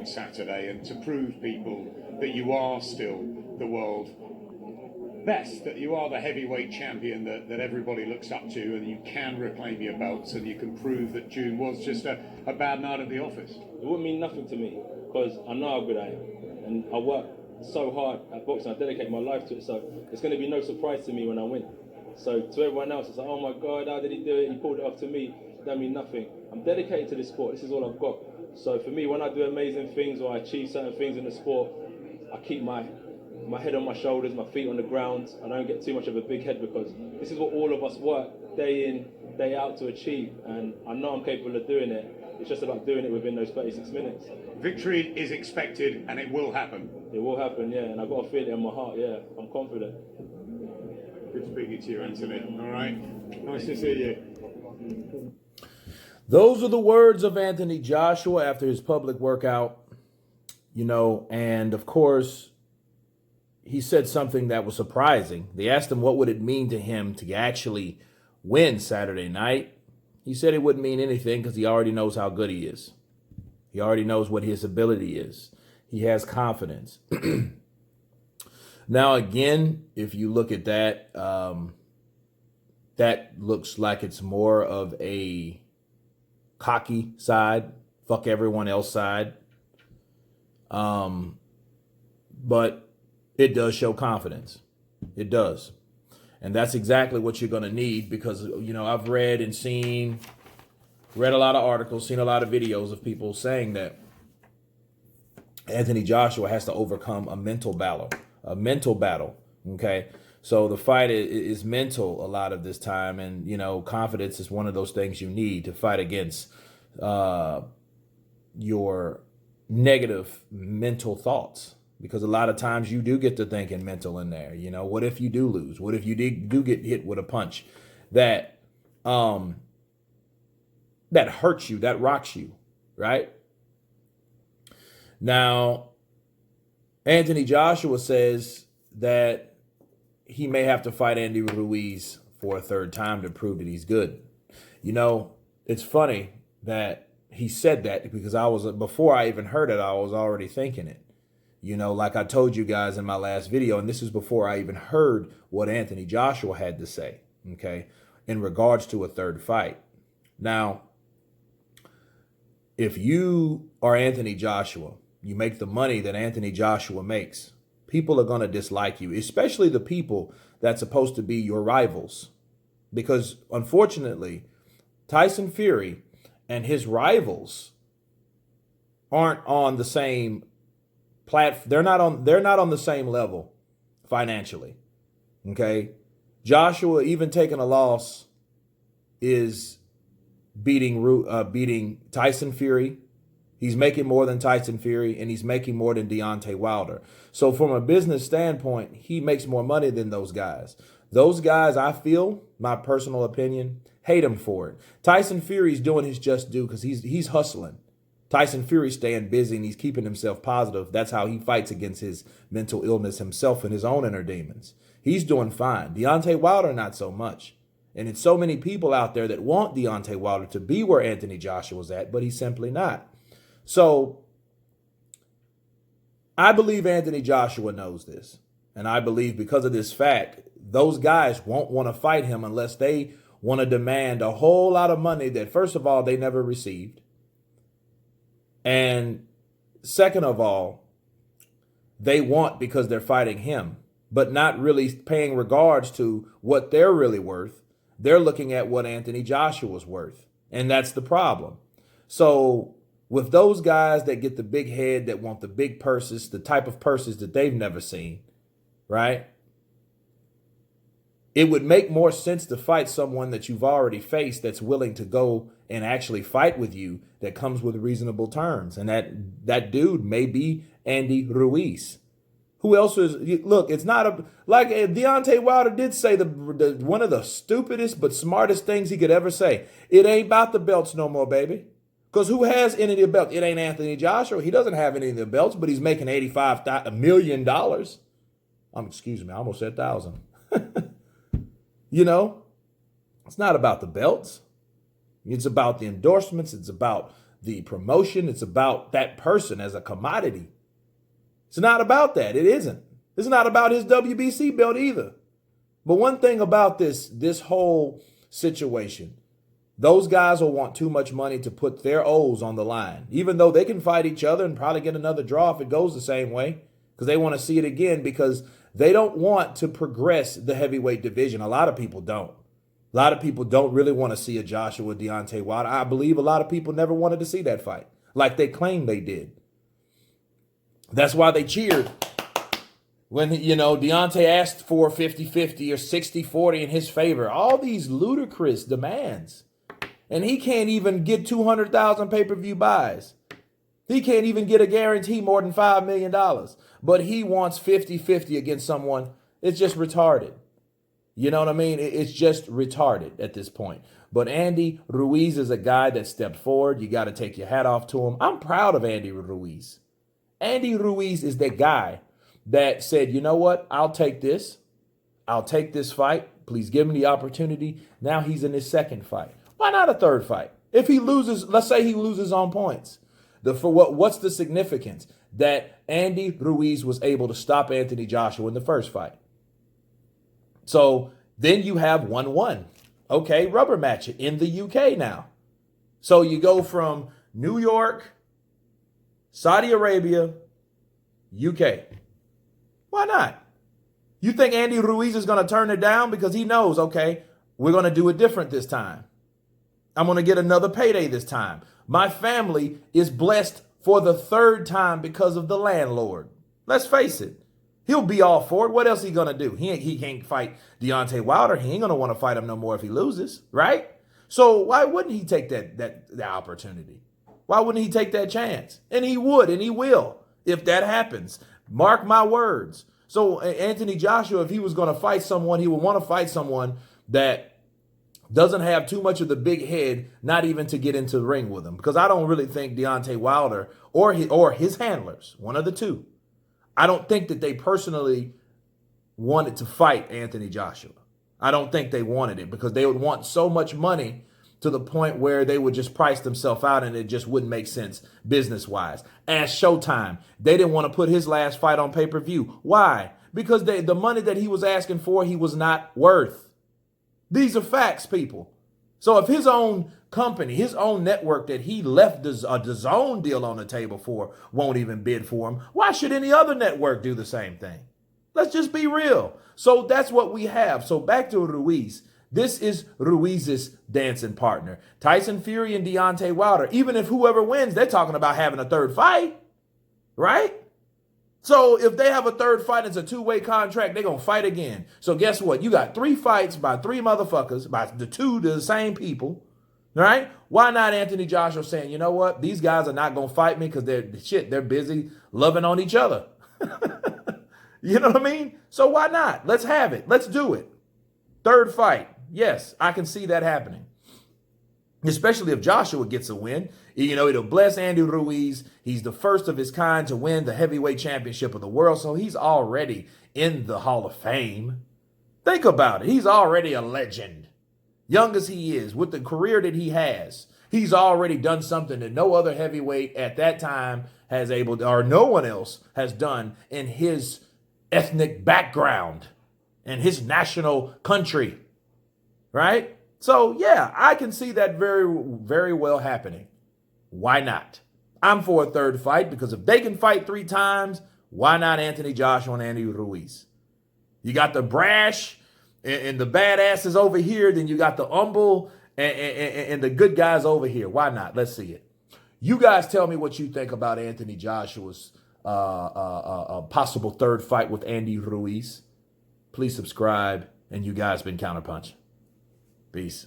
on Saturday and to prove people that you are still the world best, that you are the heavyweight champion that everybody looks up to, and you can reclaim your belts and you can prove that June was just a bad night at the office? It wouldn't mean nothing to me because I know how good I am and I work so hard at boxing. I dedicate my life to it, so it's going to be no surprise to me when I win. So to everyone else, it's like, oh my God, how did he do it? He pulled it off. To me, it don't mean nothing. I'm dedicated to this sport. This is all I've got. So for me, when I do amazing things or I achieve certain things in the sport, I keep my head on my shoulders, my feet on the ground. I don't get too much of a big head because this is what all of us work day in, day out to achieve. And I know I'm capable of doing it. It's just about doing it within those 36 minutes. Victory is expected and it will happen. It will happen, yeah. And I've got to feel it in my heart, yeah. I'm confident. Good speaking to you, Anthony. All right. Nice to see you. Those are the words of Anthony Joshua after his public workout, and of course, he said something that was surprising. They asked him what would it mean to him to actually win Saturday night. He said it wouldn't mean anything because he already knows how good he is. He already knows what his ability is. He has confidence. Now, again, if you look at that, that looks like it's more of a cocky side, fuck everyone else side. But it does show confidence. It does. And that's exactly what you're going to need because, I've read a lot of articles, seen a lot of videos of people saying that Anthony Joshua has to overcome a mental battle. Okay. So the fight is mental a lot of this time. And, confidence is one of those things you need to fight against your negative mental thoughts. Because a lot of times you do get to thinking mental in there. What if you do lose? What if you do get hit with a punch that hurts you, that rocks you, right? Now, Anthony Joshua says that he may have to fight Andy Ruiz for a third time to prove that he's good. It's funny that he said that because before I even heard it, I was already thinking it. Like I told you guys in my last video, and this is before I even heard what Anthony Joshua had to say, okay, in regards to a third fight. Now, if you are Anthony Joshua, you make the money that Anthony Joshua makes, people are going to dislike you, especially the people that's supposed to be your rivals. Because unfortunately, Tyson Fury and his rivals aren't on the same they're not on the same level financially. Okay. Joshua, even taking a loss, is beating Tyson Fury. He's making more than Tyson Fury, and he's making more than Deontay Wilder. So from a business standpoint, he makes more money than those guys. Those guys, I feel, my personal opinion, hate him for it. Tyson Fury's doing his just due because he's hustling. Tyson Fury's staying busy and he's keeping himself positive. That's how he fights against his mental illness himself and his own inner demons. He's doing fine. Deontay Wilder, not so much. And it's so many people out there that want Deontay Wilder to be where Anthony Joshua's at, but he's simply not. So I believe Anthony Joshua knows this. And I believe because of this fact, those guys won't want to fight him unless they want to demand a whole lot of money that, first of all, they never received. And second of all, they want because they're fighting him, but not really paying regards to what they're really worth. They're looking at what Anthony Joshua's worth. And that's the problem. So with those guys that get the big head, that want the big purses, the type of purses that they've never seen, right? It would make more sense to fight someone that you've already faced that's willing to go and actually fight with you, that comes with reasonable terms. And that dude may be Andy Ruiz. Who else is, look, it's not like Deontay Wilder did say the one of the stupidest but smartest things he could ever say. It ain't about the belts no more, baby. Because who has any of the belts? It ain't Anthony Joshua. He doesn't have any of the belts, but he's making $85 million. Excuse me, I almost said 1,000. It's not about the belts. It's about the endorsements. It's about the promotion. It's about that person as a commodity. It's not about that. It isn't. It's not about his WBC belt either. But one thing about this whole situation, those guys will want too much money to put their O's on the line, even though they can fight each other and probably get another draw if it goes the same way, because they want to see it again, because they don't want to progress the heavyweight division. A lot of people don't. A lot of people don't really want to see a Joshua Deontay Wilder. I believe a lot of people never wanted to see that fight like they claimed they did. That's why they cheered when, Deontay asked for 50-50 or 60-40 in his favor. All these ludicrous demands. And he can't even get 200,000 pay-per-view buys. He can't even get a guarantee more than $5 million. But he wants 50-50 against someone. It's just retarded. You know what I mean? It's just retarded at this point. But Andy Ruiz is a guy that stepped forward. You got to take your hat off to him. I'm proud of Andy Ruiz. Andy Ruiz is that guy that said, you know what? I'll take this. I'll take this fight. Please give me the opportunity. Now he's in his second fight. Why not a third fight? If he loses, let's say he loses on points. What's the significance that Andy Ruiz was able to stop Anthony Joshua in the first fight? So then you have 1-1. Okay, rubber match it in the UK now. So you go from New York, Saudi Arabia, UK. Why not? You think Andy Ruiz is going to turn it down because he knows, okay, we're going to do it different this time. I'm going to get another payday this time. My family is blessed for the third time because of the landlord. Let's face it. He'll be all for it. What else is he going to do? He can't fight Deontay Wilder. He ain't going to want to fight him no more if he loses, right? So why wouldn't he take that opportunity? Why wouldn't he take that chance? And he would, and he will, if that happens. Mark my words. So Anthony Joshua, if he was going to fight someone, he would want to fight someone that doesn't have too much of the big head, not even to get into the ring with him. Because I don't really think Deontay Wilder or his handlers, one of the two, I don't think that they personally wanted to fight Anthony Joshua. I don't think they wanted it because they would want so much money to the point where they would just price themselves out and it just wouldn't make sense business-wise. As Showtime, they didn't want to put his last fight on pay-per-view. Why? Because the money that he was asking for, he was not worth. These are facts, people. So if his own company, his own network that he left the DAZN deal on the table for won't even bid for him, why should any other network do the same thing? Let's just be real. So that's what we have. So back to Ruiz. This is Ruiz's dancing partner. Tyson Fury and Deontay Wilder. Even if whoever wins, they're talking about having a third fight, right? So if they have a third fight, it's a two-way contract, they're going to fight again. So guess what? You got 3 fights by 3 motherfuckers, by the same people, right? Why not Anthony Joshua saying, you know what? These guys are not going to fight me because they're busy loving on each other. You know what I mean? So why not? Let's have it. Let's do it. Third fight. Yes, I can see that happening. Especially if Joshua gets a win. It'll bless Andy Ruiz. He's the first of his kind to win the heavyweight championship of the world. So he's already in the Hall of Fame. Think about it. He's already a legend. Young as he is, with the career that he has, he's already done something that no other heavyweight at that time has able to, or no one else has done in his ethnic background and his national country. Right? So, yeah, I can see that very, very well happening. Why not? I'm for a third fight because if they can fight 3 times, why not Anthony Joshua and Andy Ruiz? You got the brash and the badasses over here, then you got the humble and the good guys over here. Why not? Let's see it. You guys tell me what you think about Anthony Joshua's possible third fight with Andy Ruiz. Please subscribe, and you guys been Counterpunch. Peace.